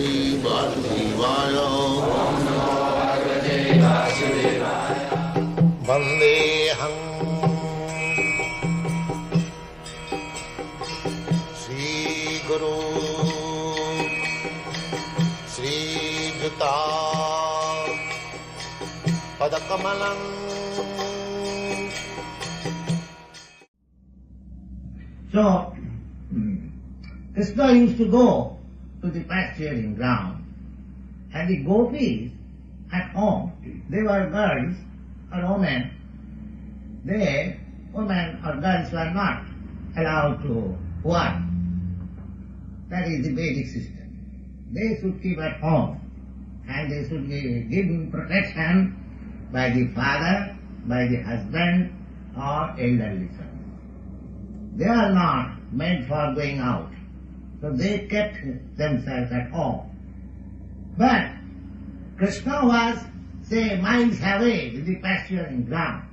Sri Vasudevaya. Vandeham Sri Guru Sri Juta Padakamalam. So, Krishna used to go to the pasturing ground, and the gopis at home, they were girls or women. They, women or girls, were not allowed to work. That is the Vedic system. They should keep at home, and they should be given protection by the father, by the husband, or elderly son. They are not meant for going out. So they kept themselves at home. But Krishna was, say, miles away with the pasturing ground.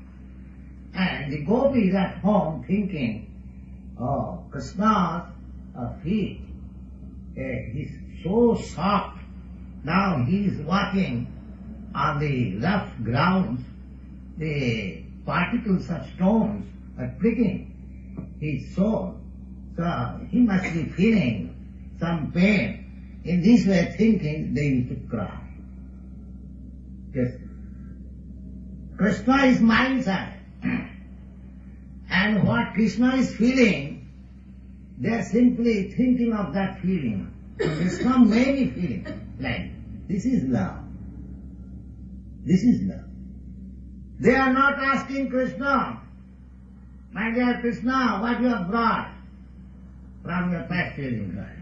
And the gopis at home thinking, oh, Krishna's feet is so soft. Now he is walking on the rough ground. The particles of stones are pricking his soul. So he must be feeling some pain. In this way thinking, they used to cry. Yes. Krishna is miles away. And what Krishna is feeling, they are simply thinking of that feeling. Krishna may be feeling like, this is love. This is love. They are not asking Krishna, my dear Krishna, what you have brought from your pasturing ground?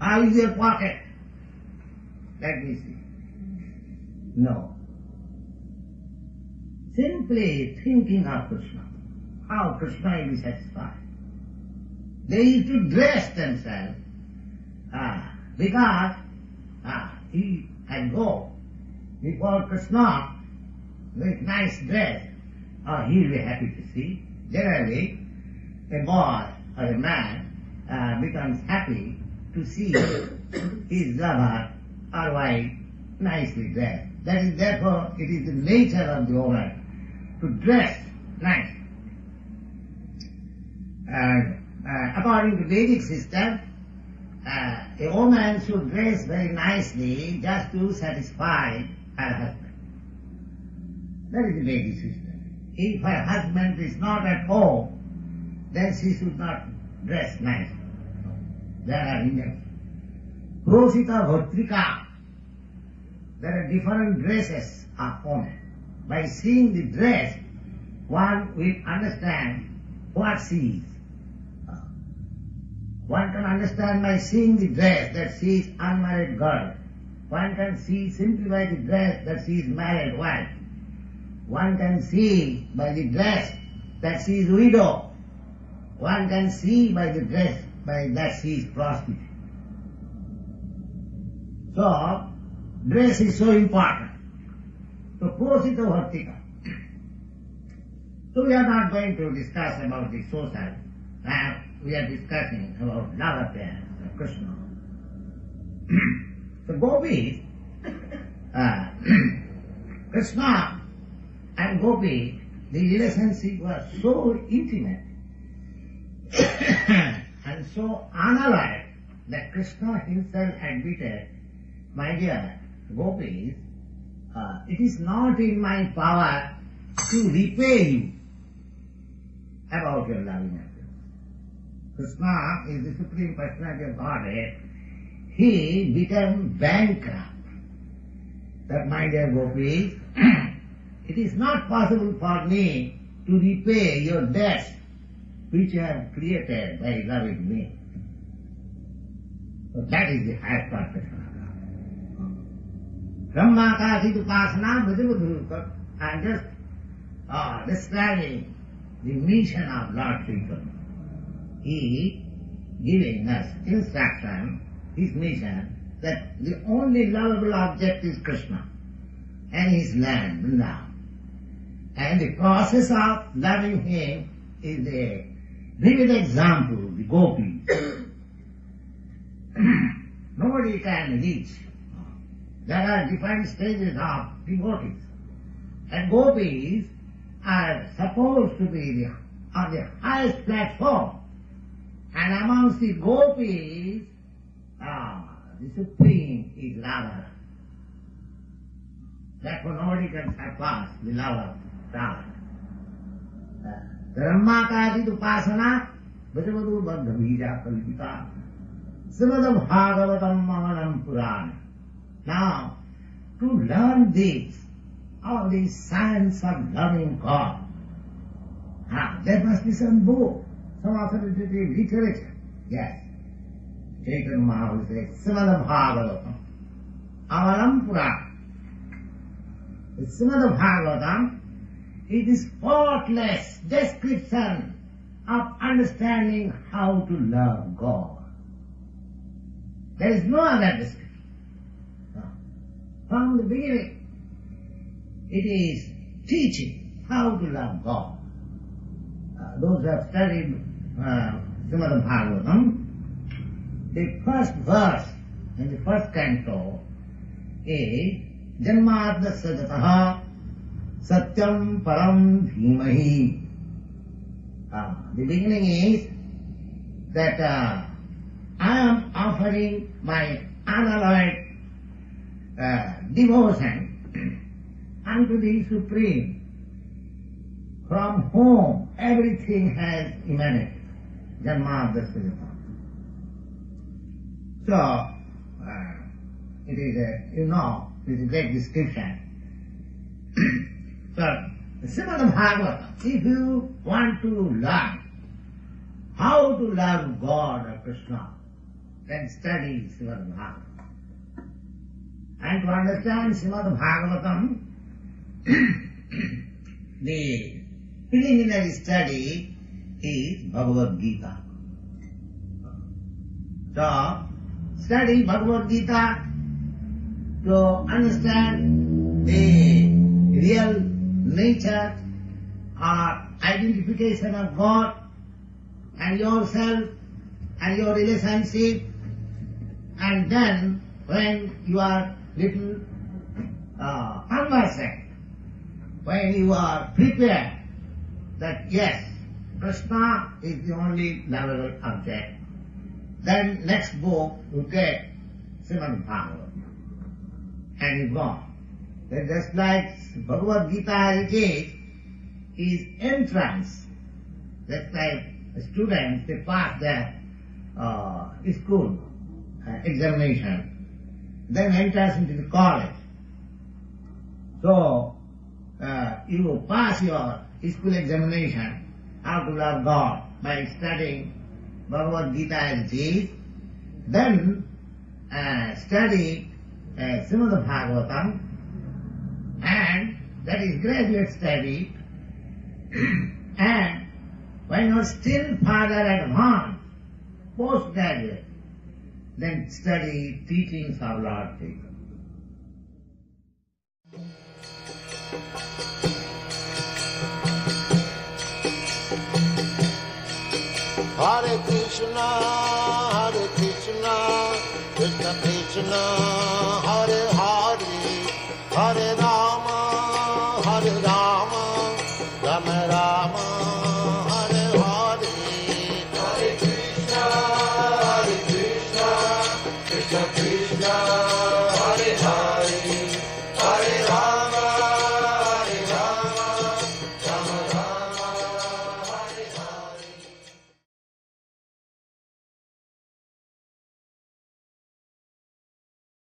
How is your pocket? Let me see. No. Simply thinking of Krishna, how Krishna will be satisfied. They used to dress themselves because he can go before Krishna with nice dress. He will be happy to see. Generally, a boy or a man becomes happy to see his lover or wife nicely dressed. That is, therefore, it is the nature of the woman to dress nice. And according to Vedic system, a woman should dress very nicely just to satisfy her husband. That is the Vedic system. If her husband is not at home, then she should not dress nicely. There are Indians. Prosita Bhatrika. There are different dresses of women. By seeing the dress, one will understand what she is. One can understand by seeing the dress that she is unmarried girl. One can see simply by the dress that she is married wife. One can see by the dress that she is widow. One can see by the dress that she is prostitute. So, dress is so important. So, Prosita Bhartika. So, we are not going to discuss about the social. Now, we are discussing about love affairs of Krishna. So, Gopis, Krishna and Gopi, the relationship was so intimate and so unalloyed that Krishna himself admitted, my dear Gopis, it is not in my power to repay you about your loving affairs. Krishna is the Supreme Personality of Godhead. He became bankrupt. That, my dear Gopis, it is not possible for me to repay your debts which you have created by loving me. So that is the highest perfection of love. Brahmakasi Upasana Bhajavadhuruka. I am just describing the mission of Lord Chaitanya. He giving us instruction, his mission, that the only lovable object is Krishna and his land, Vrindavan. And the process of loving him is a vivid example, the gopis. nobody can reach. There are different stages of devotees. And gopis are supposed to be on the highest platform. And amongst the gopis, the supreme is Radha. Therefore nobody can surpass the love of Radha. Brahmakadit upasana Bhajavadu Baddhavija Kalpita Srimad Bhagavatam Mahanam Purana. Now, to learn this, all the science of loving God, there must be some book, some authoritative literature. Yes. Chaitanya Mahaprabhu says, Srimad Bhagavatam, Amaram Purana. The Srimad Bhagavatam is the spotless description of understanding how to love God. There is no other description. From the beginning, it is teaching how to love God. Those who have studied Srimad Bhagavatam, the first verse in the first canto is Janmadya Sajataha Satyam Param Dhimahi. The beginning is that I am offering my unalloyed devotion unto the Supreme, from whom everything has emanated. Janmadya Sajataha. So, it is it is a great description. So, the Srimad Bhagavatam, if you want to learn how to love God or Krishna, then study Srimad Bhagavatam. And to understand Srimad Bhagavatam, the preliminary study is Bhagavad Gita. So, study Bhagavad Gita to understand the real nature or identification of God and yourself and your relationship, and then when you are little conversant, when you are prepared that yes, Krishna is the only lovable object, then next book you get Srimad Bhagavatam and you go on. Then just like Bhagavad Gita as it is entrance. Just like students, they pass their school examination, then enters into the college. So, you pass your school examination, how to love God, by studying Bhagavad Gita as it is, then study Srimad Bhagavatam, and that is graduate study, and when you are still further advanced, postgraduate, then study teachings of Lord Chaitanya. Hare Krishna, Krishna Krishna,